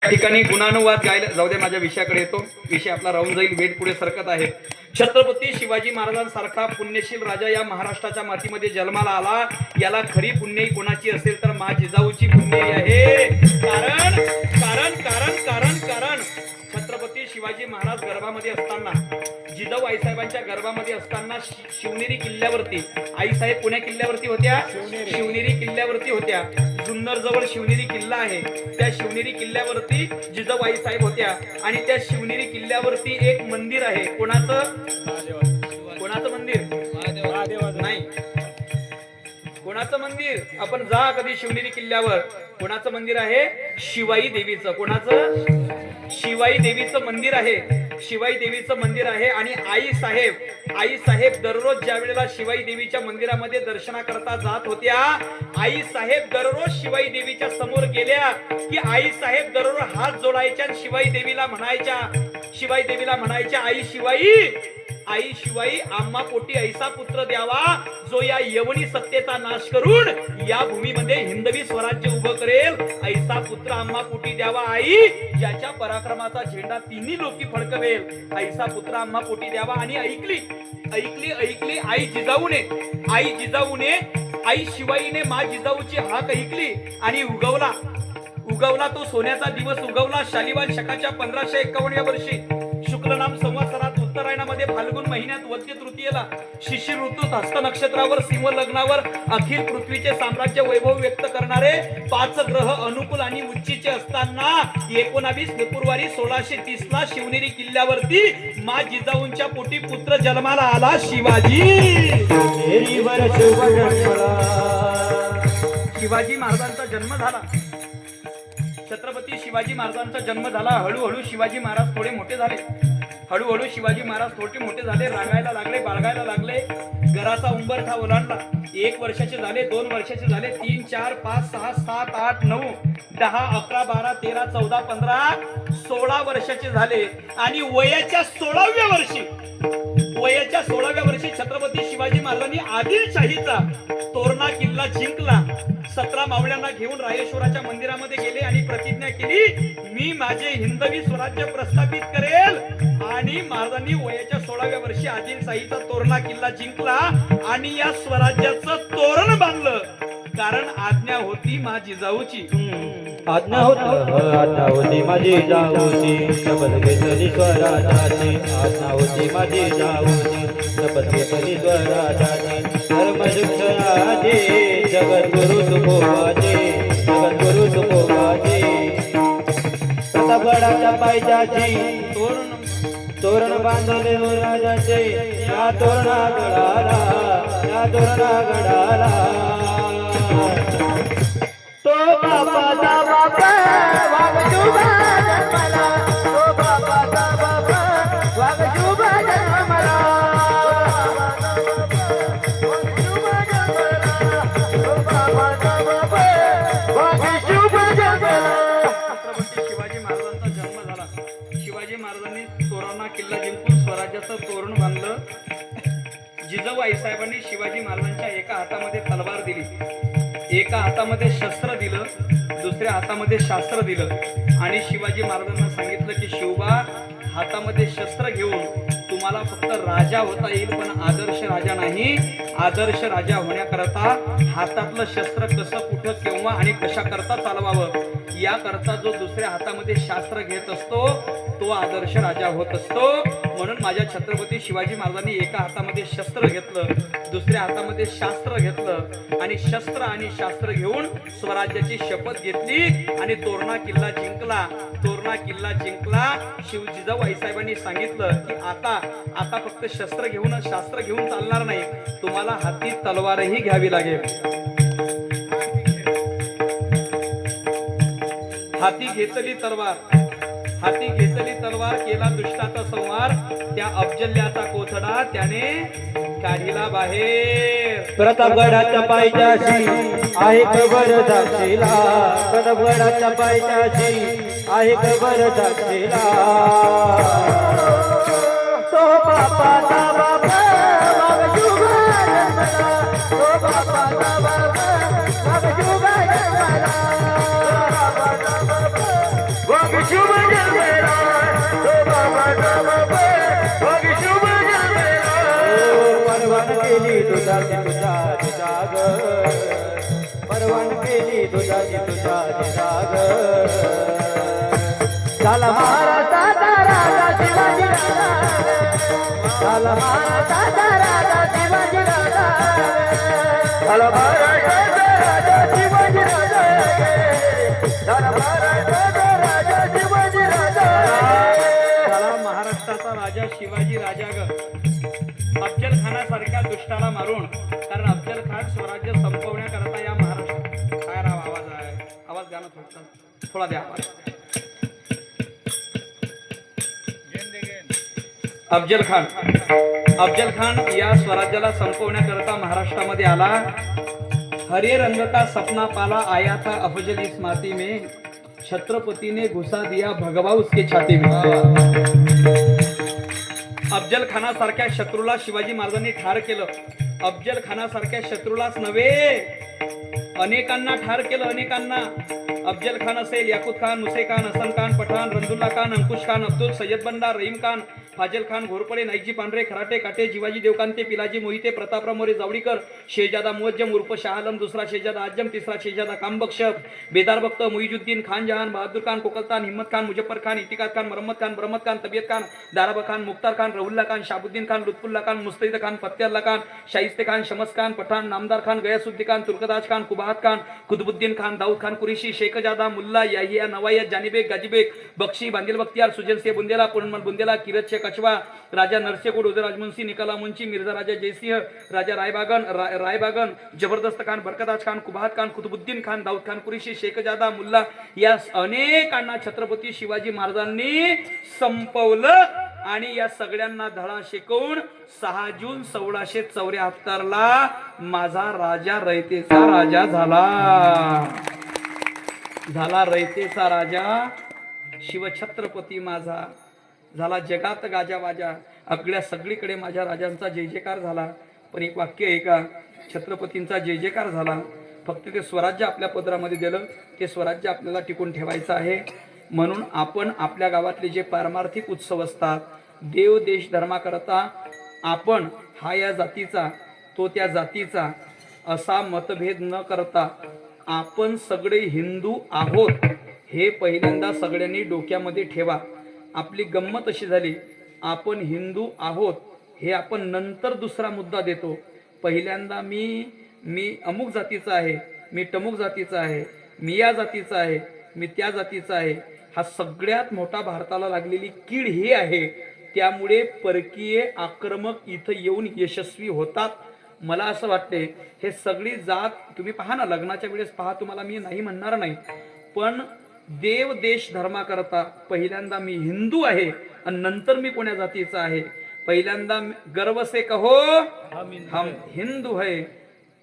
या ठिकाणी गुणानुवाद गायला जाऊ दे, माझ्या विषयाकडे येतो. विषय आपला राहून जाईल, वेट पुढे सरकत आहे. छत्रपती शिवाजी महाराजांसारखा पुण्यशील राजा या महाराष्ट्राच्या मातीमध्ये जन्माला आला. याला खरी पुण्यई कोणाची असेल तर मा जिजाऊची पुण्यई आहे. कारण कारण कारण कारण कारण छत्रपती शिवाजी महाराज गर्भामध्ये असताना, जिजाऊ आईसाहेबांच्या गर्भामध्ये असताना शिवनेरी किल्ल्यावरती, आईसाहेब पुण्या किल्ल्यावरती होत्या, शिवनेरी किल्ल्यावरती होत्या. जुन्नर जवळ शिवनेरी किल्ला आहे. त्या शिवनेरी किल्ल्यावरती जिजाऊ आईसाहेब होत्या आणि त्या शिवनेरी किल्ल्यावरती एक मंदिर आहे. कोणाचं कोणाचं मंदिर? नाही, कोणाचं मंदिर? आपण जा कधी शिवनेरी किल्ल्यावर. कोणाचं मंदिर आहे? शिवाई देवीचं. कोणाचं? शिवाई देवीचं मंदिर आहे. शिवाई देवीचं मंदिर आहे. आणि आई साहेब दररोज ज्या वेळेला शिवाई देवीच्या मंदिरामध्ये दर्शनाकरता जात होत्या, आई साहेब दररोज शिवाई देवीच्या समोर गेल्या की आई साहेब दररोज हात जोडायच्या, शिवाई देवीला म्हणायच्या आई शिवाई आम्हा पोटी ऐसा पुत्र द्यावा जो या यवनी सत्तेचा नाश करून या भूमीमध्ये हिंदवी स्वराज्य उभं करेल. ऐसा पुत्र आम्हा पोटी द्यावा आई, ज्याच्या पराक्रमाचा झेंडा तिन्ही लोकी फडकवेल. ऐसा पुत्र आम्हा पोटी द्यावा. आणि ऐकली आई जिजाऊने आई शिवाईने मा जिजाऊची हाक ऐकली आणि उगवला तो सोन्याचा दिवस उगवला. शालिवान शकाच्या 1551 वर्षी शुक्ल नाम संवत्सरात उत्तरायणामध्ये फाल्गुन महिन्यात वद्य तृतीयेला शिशिर ऋतूत हस्त नक्षत्रावर सिंह लग्नावर अखिल पृथ्वीचे साम्राज्य वैभव व्यक्त करणारे 5 ग्रह अनुकूल आणि उच्चीचे असताना 19 फेब्रुवारी 1630 ला शिवनेरी किल्ल्यावरती मा जिजाऊंच्या पोटी पुत्र जन्माला आला, शिवाजी. शिवाजी महाराजांचा जन्म झाला. छत्रपती शिवाजी महाराजांचा जन्म झाला. हळूहळू शिवाजी महाराज थोडे मोठे झाले. रागायला लागले, बाळगायला लागले. घराचा उंबरठा ओलांडला. 1 वर्षाचे झाले, 2 वर्षाचे झाले, 3, 4, 5, 6, 7, 8, 9, 10, 11, 12, 13, 14, 15, 16 वर्षाचे झाले. आणि वयाच्या 16व्या वर्षी छत्रपती शिवाजी महाराजांनी आदिलशाहीचा तोरणा किल्ला जिंकला. 17 मावळ्यांना घेऊन रायेश्वराच्या मंदिरामध्ये गेले आणि प्रतिज्ञा केली, मी माझे हिंदवी स्वराज्य प्रस्थापित करेल. आणि महाराजांनी वयाच्या 16व्या वर्षी आदिलशाहीचा तोरणा किल्ला जिंकला आणि या स्वराज्याचं तोरण बांधलं. कारण आज्ञा होती मा जिजाऊची. आज्ञा होती माझी जाऊची, शपथ घेतली स्वराजाची. आज्ञा होती माझी जाऊची, शपथ घेतली स्वराजाची. धर्म शिक्षणाची जगद्गुरु तुकोबाजी. प्रतापगडाच्या पायथ्याची तोरण बांधले राजाचे. या तोरणा गडाला तो बापाचा बापा वागजुबा जन्मला. तो बापाचा बापा वागजुबा जन्मला. छत्रपती शिवाजी महाराजांचा जन्म झाला. शिवाजी महाराजांनी तोरणा किल्ला जिंकून स्वराज्याचं तोरण बांधलं. जिजाऊ आईसाहेबांनी शिवाजी महाराजांच्या एका हातामध्ये तलवार दिली, एका हातामध्ये शस्त्र दिलं, दुसऱ्या हातामध्ये शास्त्र दिलं. आणि शिवाजी महाराजांना सांगितलं की शिवबा, हातामध्ये शस्त्र घेऊन तुम्हाला फक्त राजा होता येईल, पण आदर्श राजा नाही. आदर्श राजा होण्याकरता हातातलं शस्त्र कसं, कुठं, केव्हा आणि कशा करता चालवावं याकरता जो दुसऱ्या हातामध्ये शास्त्र घेत असतो तो आदर्श राजा होत असतो. म्हणून माझ्या छत्रपती शिवाजी महाराजांनी एका हातामध्ये शस्त्र घेतलं, दुसऱ्या हातामध्ये शास्त्र घेतलं आणि शस्त्र आणि शास्त्र घेऊन स्वराज्याची शपथ घेतली आणि तोरणा किल्ला जिंकला. जिजाऊ आईसाहेबांनी सांगितलं की आता फक्त शस्त्र घेऊन शास्त्र घेऊन चालणार नाही, तुम्हाला हाती तलवारही घ्यावी लागेल. हाती घेतली तलवार, केला दुष्टाचा संहार. त्या अफजल्याचा कोथडा त्याने काढिला बाहेर. प्रतापगडाच्या पायथ्याशी आहे कबर साक्षीला. प्रतापगडाच्या पायथ्याशी आहे कबर साक्षीला. तो बापाचा बापा वागजुबा जन्मला. तो बापाचा बापा वागजुबा जन्मला. दुधाची तुझ्याची जाग परवान केली दुधाची तुझ्याची जाग झाला महाराष्ट्राचा राजा शिवाजी राजा झाला महाराष्ट्राचा राजा शिवाजी राजा झाला महाराष्ट्राचा राजा शिवाजी राजा झाला महाराष्ट्राचा राजा शिवाजी राजा झाला महाराष्ट्राचा राजा शिवाजी राजा ग अफजल खानासारख्या दुष्टाला मारून कारण अफजल खान स्वराज्य संपवण्याकरता या महाराष्ट्रात काय राव आवाज आहे आवाज द्या ना थोडा द्या आवाज अफजल खान या स्वराज्याला संपवण्याकरता महाराष्ट्रामध्ये आला हरे रंग का सपना पाला आया था अफजल इस माती में छत्रपति ने घुसा दिया भगवा उसके छाती में अफजल खानासारख्या शत्रूला शिवाजी महाराजांनी ठार केलं अफजल खानासारख्या शत्रूलाच नव्हे अनेकांना ठार केलं अनेकांना अफजल खान असेल याकूत खान मुसे खान हसन खान पठाण रंजुल्ला खान अंकुश खान अब्दुल सय्यद बंडा रहीम खान फाजल खान घोरपडे नाईकजी पांढरे खराटे काटे जिवाजी देवकांते पिलाजी मोहिते प्रतापराव मोरे जावडीकर शेहजादा मुअज्जम उर्फ शाह आलम दुसरा शेहजादा आजम तिसरा शेहजादा कामबख्श बेदार बख्त मुइजुद्दीन खान जहान बहादुर खान कोकलतान हिम्मत खान मुजफ्फर खान इतिकाद खान मोहम्मद खान बरमत खान तबियत खान दाराबा खान मुख्तार खान रहुल्ला खान शाबुद्दीन खान लुत्फुल्ला खान मुस्तैद खान फतेहल्ला खान शाइस्ते खान शमस खान पठान नामदार खान गयासुद्दीन खान तुर्कदाज खान कुबाहत खान कुतुबुद्दीन खान दाऊद खान कुरेशी शेखजादा मुल्ला याहिया नवायत जानिबेग गाजीबेग बख्शी बांदिल बख्तियार सुजन से बुंदेला पूर्णमल बुंदेला किरत शेख कछवा राजा नरसेकोड उदय राजमुंशी निकाला मुंशी मिर्जा राजा जयसिंह राजा रायबागन जबरदस्त खान बरकताज खान कुबाहत खान कुतुबुद्दीन खान दाऊद खान कुरेशी शेखजादा मुल्ला या अनेकांना छत्रपती शिवाजी महाराजांनी संपवलं आणि या सगळ्यांना धडा शिकवून 6 जून 1674 ला माझा राजा रयतेचा राजा झाला रयतेचा राजा शिवछत्रपती माझा झाला जगात गाजावाजा आपल्या सगळीकडे माझ्या राजांचा जय जयकार झाला पण एक वाक्य आहे का छत्रपतींचा जय जयकार झाला फक्त ते स्वराज्य आपल्या पदरामध्ये दिलं ते स्वराज्य आपल्याला टिकून ठेवायचं आहे म्हणून आपण आपल्या गावातले जे पारमार्थिक उत्सव असतात देव देश धर्माकरता आपण हा या जातीचा तो त्या जातीचा असा मतभेद न करता आपण सगळे हिंदू आहोत हे पहिल्यांदा सगळ्यांनी डोक्यामध्ये ठेवा आपली गंमत अशी झाली आपण हिंदू आहोत हे आपण नंतर दुसरा मुद्दा देतो पहिल्यांदा मी अमुक जातीचा आहे मी तमुक जातीचा आहे मी या जातीचा आहे मी त्या जातीचा आहे हा सगळ्यात मोठा भारताला लागलेली कीड ही आहे त्यामुळे परकीय आक्रमक इथं येऊन यशस्वी होतात मला असं वाटते हे सगळी जात तुम्ही पहा ना लग्नाच्या वेळेस पहा तुम्हाला मी नाही म्हणणार नाही पण देव देश धर्माकरता पहिल्यांदा मी हिंदू आहे आणि नंतर मी कोण्या जातीचा आहे पहिल्यांदा गर्व से कहो हम हिंदू है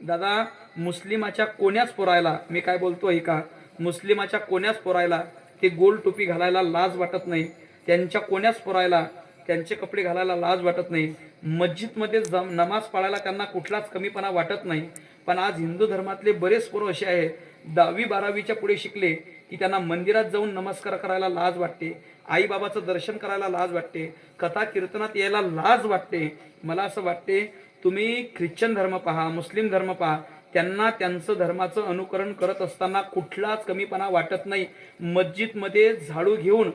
दादा मुस्लिमाच्या कोण्याच पोरायला मी काय बोलतोय का मुस्लिमाच्या कोण्याच पोरायला ते गोल टोपी घालायला लाज वाटत नाही त्यांच्या कोण्याच पोरायला त्यांचे कपडे घालायला लाज वाटत नाही मस्जिदमध्ये नमाज पाळायला त्यांना कुठलाच कमीपणा वाटत नाही पण आज हिंदू धर्मातले बरेच पोरं असे आहेत 10वी 12वीच्या पुढे शिकले की त्यांना मंदिरात जाऊन नमस्कार करायला लाज वाटते आई बाबाचं दर्शन करायला लाज वाटते कथा कीर्तनात यायला लाज वाटते मला असं वाटते तुम्ही ख्रिश्चन धर्म पहा मुस्लिम धर्म पहा त्यांना त्यांचं धर्माचं अनुकरण करत असताना कुठलाच कमीपणा वाटत नाही मस्जिदमध्ये झाडू घेऊन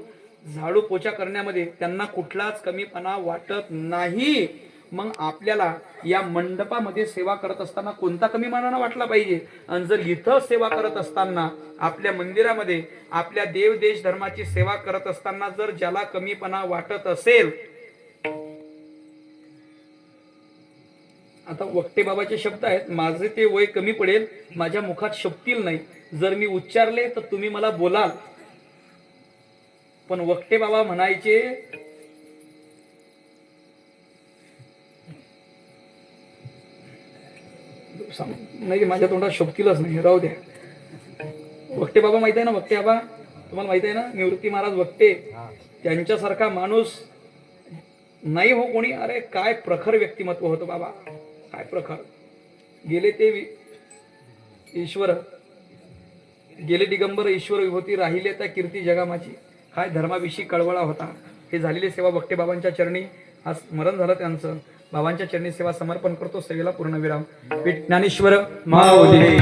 झाडू पोछा करण्यामध्ये त्यांना कुठलाच कमीपणा वाटत नाही मग आपल्याला या मंडपामध्ये सेवा करत असताना कोणता कमीपणा वाटला पाहिजे आणि जर इथं सेवा करत असताना आपल्या मंदिरामध्ये आपल्या देव देश धर्माची सेवा करत असताना जर ज्याला कमीपणा वाटत असेल आता वक्ते बाबाचे शब्द आहेत माझे ते वय कमी पडेल माझ्या मुखात शब्दील नाही जर मी उच्चारले तर तुम्ही मला बोलाल पण वक्ते बाबा म्हणायचे नाही माझ्या तोंडात शोभतीलच नाही राहू द्या वक्ते बाबा माहित आहे ना वक्ते बाबा तुम्हाला माहित आहे ना निवृत्ती महाराज वक्ते त्यांच्यासारखा माणूस नाही हो कोणी अरे काय प्रखर व्यक्तिमत्व होतं बाबा काय प्रखर गेले ते ईश्वर गेले दिगंबर ईश्वर विभूती राहिले त्या कीर्ती जगामाची काय धर्माविषयी कळवळा होता ही झालेली सेवा भक्ते बाबांच्या चरणी आज स्मरण झालं त्यांचं. बाबांच्या चरणी सेवा समर्पण करतो. सेवेला पूर्णविराम. ज्ञानेश्वर माऊली.